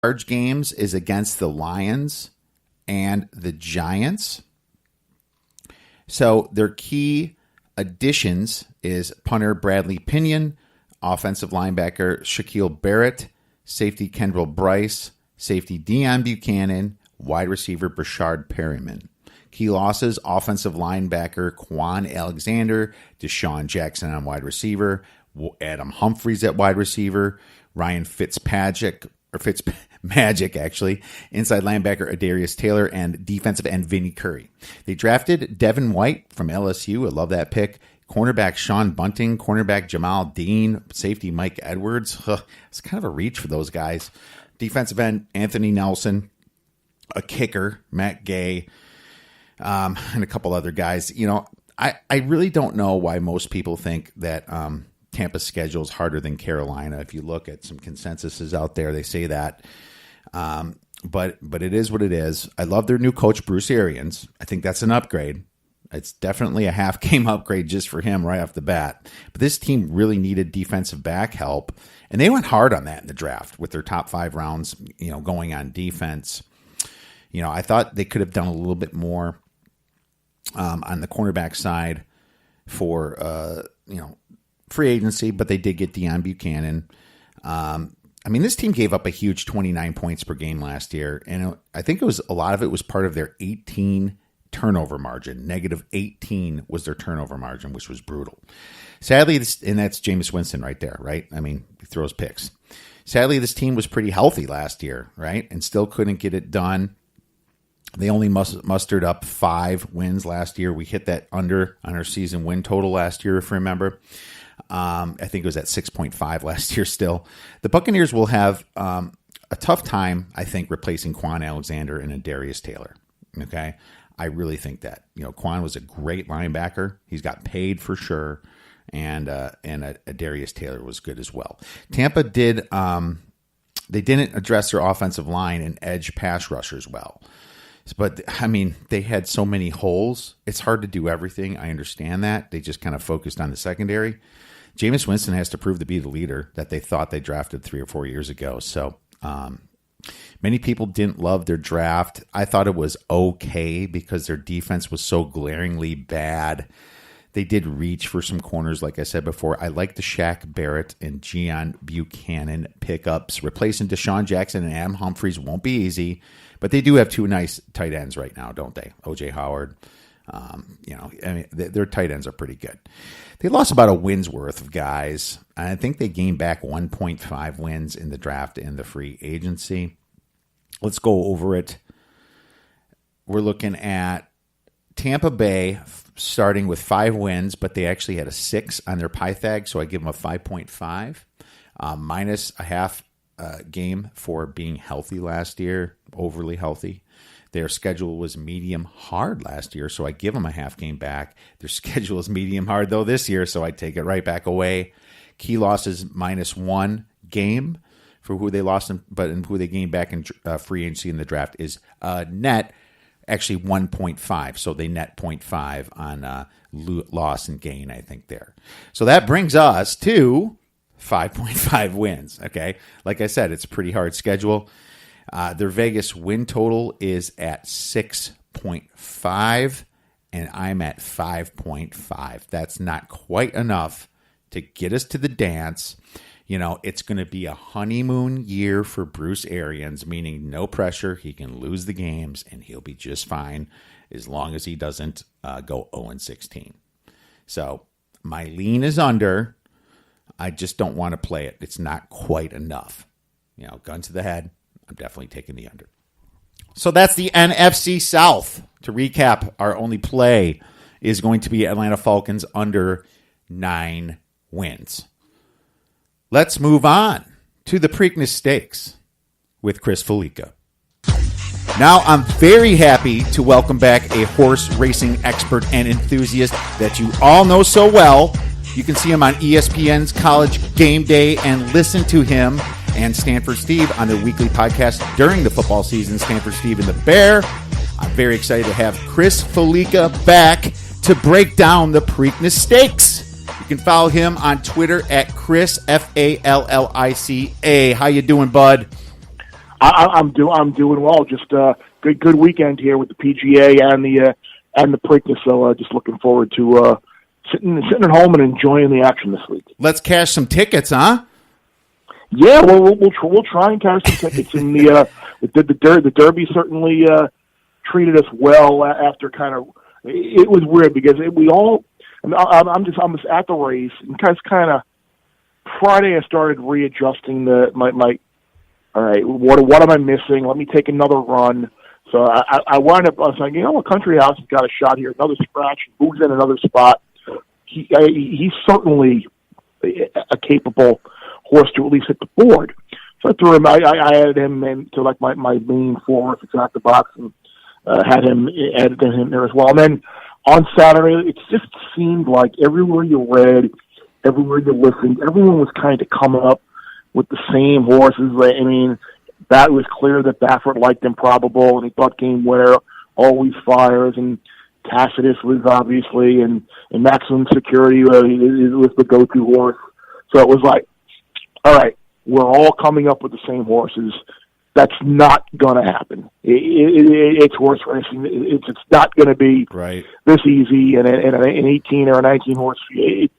large games is against the Lions and the Giants. So their key additions is punter Bradley Pinion, offensive linebacker Shaquille Barrett, safety Kendall Bryce, safety Deion Buchanan, wide receiver Brashard Perryman. Key losses, offensive linebacker Quan Alexander, Deshaun Jackson on wide receiver, Adam Humphries at wide receiver, Ryan Fitzmagic, inside linebacker Adarius Taylor, and defensive end Vinny Curry. They drafted Devin White from LSU. I love that pick. Cornerback Sean Bunting, cornerback Jamal Dean, safety Mike Edwards. It's kind of a reach for those guys. Defensive end Anthony Nelson, a kicker Matt Gay, and a couple other guys. You know, I really don't know why most people think that Tampa's schedule is harder than Carolina. If you look at some consensuses out there, they say that. But it is what it is. I love their new coach, Bruce Arians. I think that's an upgrade. It's definitely a half-game upgrade just for him right off the bat. But this team really needed defensive back help, and they went hard on that in the draft with their top 5 rounds, you know, going on defense. You know, I thought they could have done a little bit more on the cornerback side for, free agency, but they did get Deion Buchanan. I mean, this team gave up a huge 29 points per game last year, and I think a lot of it was part of their 18 turnover margin. Negative 18 was their turnover margin, which was brutal. Sadly, and that's Jameis Winston right there, right? I mean, he throws picks. Sadly, this team was pretty healthy last year, right? And still couldn't get it done. They only mustered up 5 wins last year. We hit that under on our season win total last year, if you remember. I think it was at 6.5 last year still. The Buccaneers will have a tough time, I think, replacing Quan Alexander and Adarius Taylor. Okay? I really think that. You know, Quan was a great linebacker. He's got paid for sure. And Adarius Taylor was good as well. Tampa did they didn't address their offensive line and edge pass rushers well. But, I mean, they had so many holes. It's hard to do everything. I understand that. They just kind of focused on the secondary. Jameis Winston has to prove to be the leader that they thought they drafted 3 or 4 years ago. So many people didn't love their draft. I thought it was okay because their defense was so glaringly bad. They did reach for some corners, like I said before. I like the Shaq Barrett and Deion Buchanan pickups. Replacing Deshaun Jackson and Adam Humphries won't be easy, but they do have 2 nice tight ends right now, don't they? O.J. Howard. Their tight ends are pretty good. They lost about a win's worth of guys. I think they gained back 1.5 wins in the draft and the free agency. Let's go over it. We're looking at Tampa Bay starting with 5 wins, but they actually had a 6 on their Pythag, so I give them a 5.5, minus a half game for being healthy last year, overly healthy. Their schedule was medium hard last year, so I give them a half game back. Their schedule is medium hard, though, this year, so I take it right back away. Key losses -1 game for who they lost, but in who they gained back in free agency in the draft is net, actually 1.5. So they net 0.5 on loss and gain, I think, there. So that brings us to 5.5 wins, okay? Like I said, it's a pretty hard schedule. Their Vegas win total is at 6.5, and I'm at 5.5. That's not quite enough to get us to the dance. You know, it's going to be a honeymoon year for Bruce Arians, meaning no pressure. He can lose the games, and he'll be just fine as long as he doesn't go 0-16. So my lean is under. I just don't want to play it. It's not quite enough. You know, gun to the head. I'm definitely taking the under. So that's the NFC South. To recap, our only play is going to be Atlanta Falcons under 9 wins. Let's move on to the Preakness Stakes with Chris Fallica. Now I'm very happy to welcome back a horse racing expert and enthusiast that you all know so well. You can see him on ESPN's College Game Day and listen to him and Stanford Steve on their weekly podcast during the football season, Stanford Steve and the Bear. I'm very excited to have Chris Fallica back to break down the Preakness Stakes. You can follow him on Twitter at Chris, Fallica. How you doing, bud? I'm doing well. Just good weekend here with the PGA and the Preakness. So just looking forward to sitting at home and enjoying the action this week. Let's cash some tickets, huh? Yeah, well, we'll try and cash some tickets. And the Derby certainly treated us well after kind of. It was weird because I'm just at the race and kind of Friday I started readjusting my. All right, what am I missing? Let me take another run. So I wound up. I was like, Country House has got a shot here. Another scratch. Moves in another spot. He's certainly a capable horse to at least hit the board. So I threw him. I added him into like my main four if it's at the box and added him there as well. And then on Saturday, it just seemed like everywhere you read, everywhere you listened, everyone was kind of coming up with the same horses. I mean, that was clear that Baffert liked Improbable, and he thought Game Winner always fires, and Tacitus was obviously, and Maximum Security was the go-to horse. So it was like, all right, we're all coming up with the same horses. That's not going to happen. It's horse racing. It's not going to be this easy in an 18 or a 19 horse field.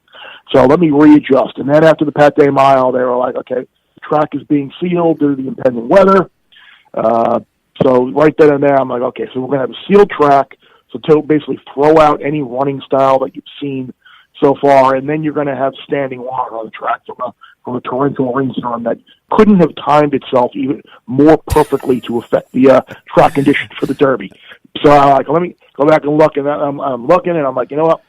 So let me readjust. And then after the Pate Mile, they were like, okay, the track is being sealed due to the impending weather. So right then and there, I'm like, okay, so we're going to have a sealed track. So to basically throw out any running style that you've seen so far, and then you're going to have standing water on the track from a torrential rainstorm that couldn't have timed itself even more perfectly to affect the track conditions for the Derby. So I'm like, let me go back and look, and I'm looking, and I'm like, you know what?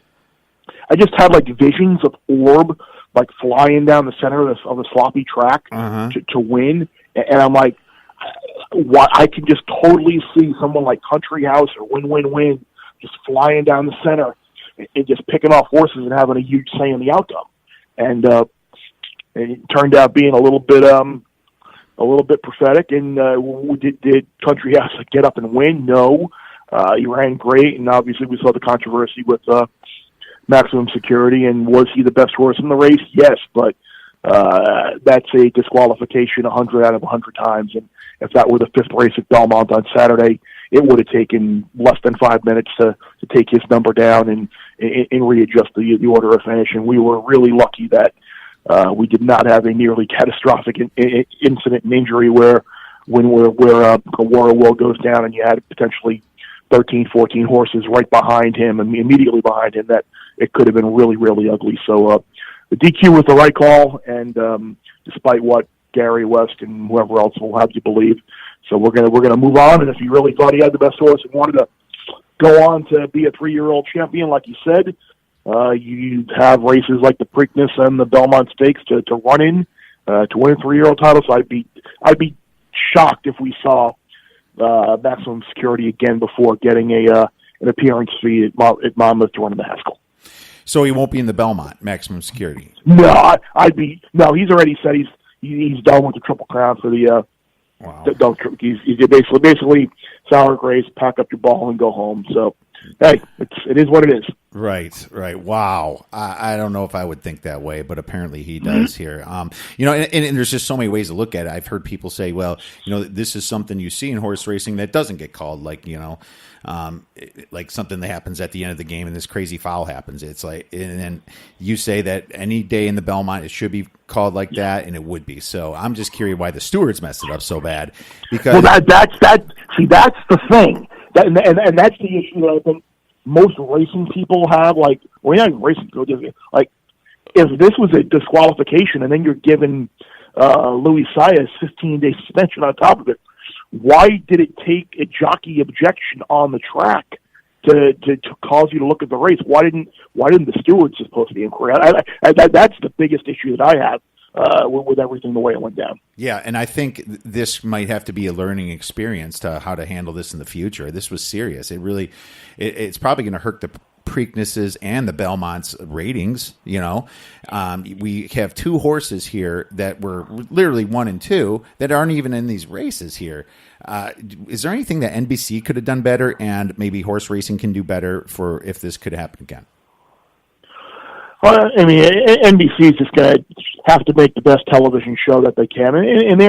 I just had like visions of Orb like flying down the center of the sloppy track to win, and I'm like, I can just totally see someone like Country House or Win just flying down the center and just picking off horses and having a huge say in the outcome. And it turned out being a little bit prophetic. And did Country House get up and win? No. He ran great, and obviously we saw the controversy with Maximum Security. And was he the best horse in the race? Yes, but that's a disqualification 100 out of 100 times. And if that were the fifth race at Belmont on Saturday, it would have taken less than 5 minutes to take his number down and readjust the order of finish. And we were really lucky that we did not have a nearly catastrophic incident and injury where Kawara Will goes down and you had potentially 13, 14 horses right behind him and immediately behind him that it could have been really, really ugly. So the DQ was the right call, and despite what Gary West and whoever else will have you believe. So we're gonna move on, and if you really thought he had the best horse and wanted to go on to be a 3-year-old champion, like you said, you have races like the Preakness and the Belmont Stakes to run in to win a 3-year-old title. So I'd be shocked if we saw Maximum Security again before getting an appearance fee at Monmouth to run in the Haskell. So he won't be in the Belmont, Maximum Security. No, he's already said he's done with the Triple Crown for the. Wow. He's basically sour grapes, pack up your ball and go home. So, hey, it is what it is. Right. Wow. I don't know if I would think that way, but apparently he does here. And there's just so many ways to look at it. I've heard people say, well, this is something you see in horse racing that doesn't get called, like something that happens at the end of the game and this crazy foul happens. It's like, and then you say that any day in the Belmont, it should be called like that, and it would be. So I'm just curious why the stewards messed it up so bad. Because that's the thing. And that's the issue that I think most racing people have, not even racing people, if this was a disqualification and then you're given Louis Sayas 15-day suspension on top of it, why did it take a jockey objection on the track to cause you to look at the race? Why didn't the stewards supposed to be inquiry? That's the biggest issue that I have with everything the way it went down. Yeah, and I think this might have to be a learning experience to how to handle this in the future. This was serious. It's probably going to hurt the Preaknesses and the Belmont's ratings. We have two horses here that were literally 1 and 2 that aren't even in these races here. Is there anything that NBC could have done better, and maybe horse racing can do better for if this could happen again? Well, I mean, NBC is just going to have to make the best television show that they can, and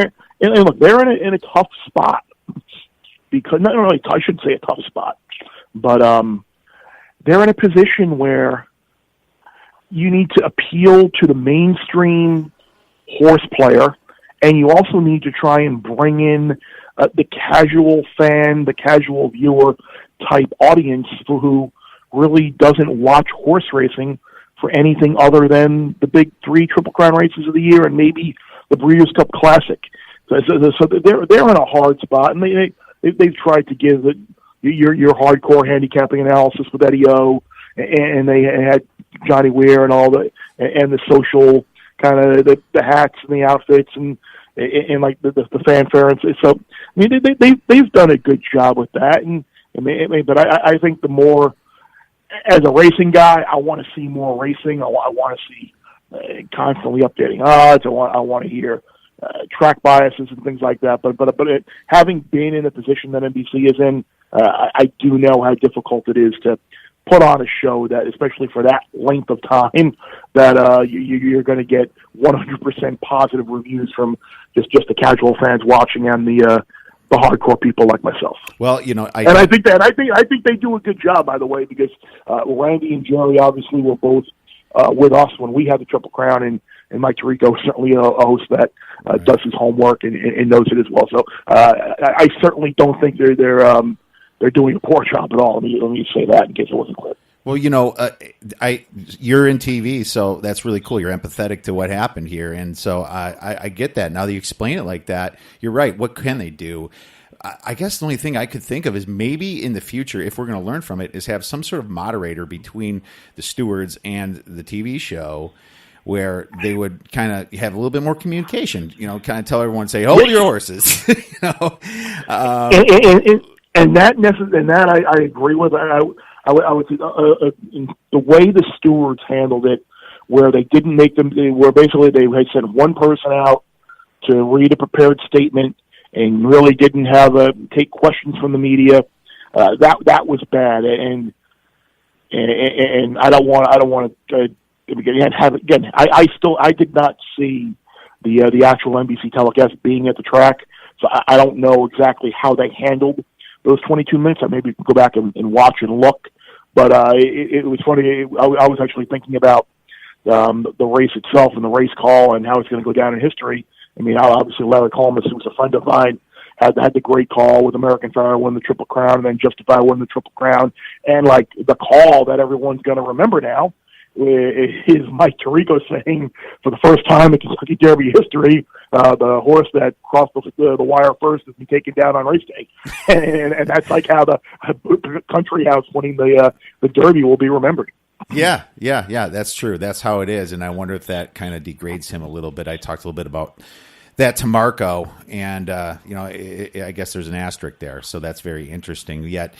and look, they're in a tough spot because not really. I shouldn't say a tough spot, but they're in a position where you need to appeal to the mainstream horse player, and you also need to try and bring in the casual fan, the casual viewer type audience who really doesn't watch horse racing for anything other than the big 3 Triple Crown races of the year and maybe the Breeders' Cup Classic. So they're in a hard spot, and they've tried to give your hardcore handicapping analysis with Eddie O, and they had Johnny Weir and all and the social kind of the hats and the outfits and like the fanfare, and so I mean they've done a good job with that, but I think the more, as a racing guy, I want to see more racing. I want to see constantly updating odds. I want to hear track biases and things like that. But having been in the position that NBC is in, I do know how difficult it is to put on a show that, especially for that length of time, that you're going to get 100% positive reviews from just the casual fans watching and the hardcore people like myself. Well, I think they do a good job, by the way, because Randy and Jerry obviously were both with us when we had the Triple Crown, and Mike Tirico is certainly a host that does his homework and knows it as well. So I certainly don't think they're doing a poor job at all. Let me say that in case it wasn't clear. Well, you're in TV, so that's really cool. You're empathetic to what happened here, and so I get that. Now that you explain it like that, you're right. What can they do? I guess the only thing I could think of is maybe in the future, if we're going to learn from it, is have some sort of moderator between the stewards and the TV show, where they would kind of have a little bit more communication. Kind of tell everyone, say, "Hold your horses." And that I agree with. I would say the way the stewards handled it, where they didn't make them, where basically they had sent one person out to read a prepared statement and really didn't take questions from the media. That was bad, and I don't want to have again. I did not see the actual NBC telecast being at the track, so I don't know exactly how they handled those 22 minutes. I maybe go back and watch and look. But it was funny. I was actually thinking about the race itself and the race call and how it's going to go down in history. I mean, obviously Larry Colmus, who was a friend of mine, had the great call with American Fire win the Triple Crown and then Justify win the Triple Crown. And like the call that everyone's going to remember now is Mike Tirico saying, for the first time in Kentucky Derby history, the horse that crossed the wire first has been taken down on race day, and that's like how the country house winning the Derby will be remembered. Yeah, that's true. That's how it is, and I wonder if that kind of degrades him a little bit. I talked a little bit about that to Marco, and I guess there's an asterisk there, so that's very interesting. Yet,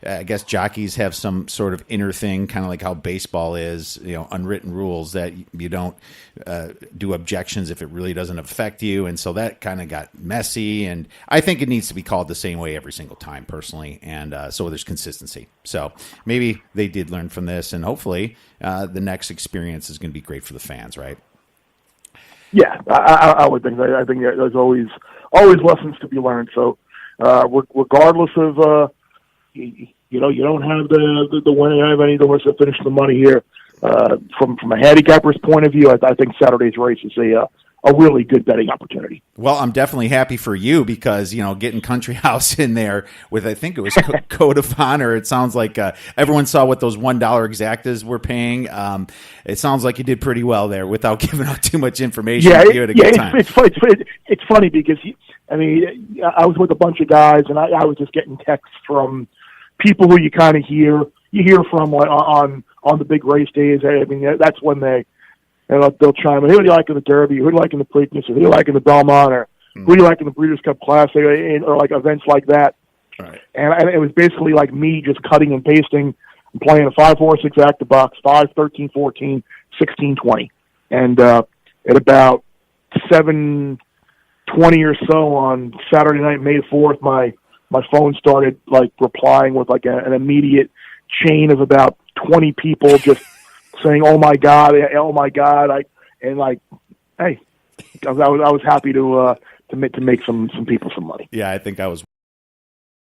I guess jockeys have some sort of inner thing, kind of like how baseball is, unwritten rules that you don't do objections if it really doesn't affect you, and so that kind of got messy. And I think it needs to be called the same way every single time, personally, and so there's consistency. So maybe they did learn from this, and hopefully the next experience is going to be great for the fans, right? Yeah, I would think. I think there's always lessons to be learned. So regardless of you don't have the winning. I have any of the horses that finish the money here. From a handicapper's point of view, I think Saturday's race is a really good betting opportunity. Well, I'm definitely happy for you because, getting Country House in there with, I think it was Code of Honor. It sounds like everyone saw what those $1 exactas were paying. It sounds like you did pretty well there without giving out too much information. It's funny because, I was with a bunch of guys and I was just getting texts from people who you kind of hear from on the big race days. I mean, that's when they'll chime in. Who do you like in the Derby? Who do you like in the Preakness? Who do you like in the Belmont? Or who do you like in the Breeders' Cup Classic? Or like events like that. Right. And it was basically like me just cutting and pasting and playing a 5-4-6 active box, 5, 13, 14, 16, 20. And at about 7:20 or so on Saturday night, May 4th, my phone started like replying with like an immediate chain of about 20 people just saying, "Oh my God!" Hey, I was happy to make some people some money. Yeah, I think I was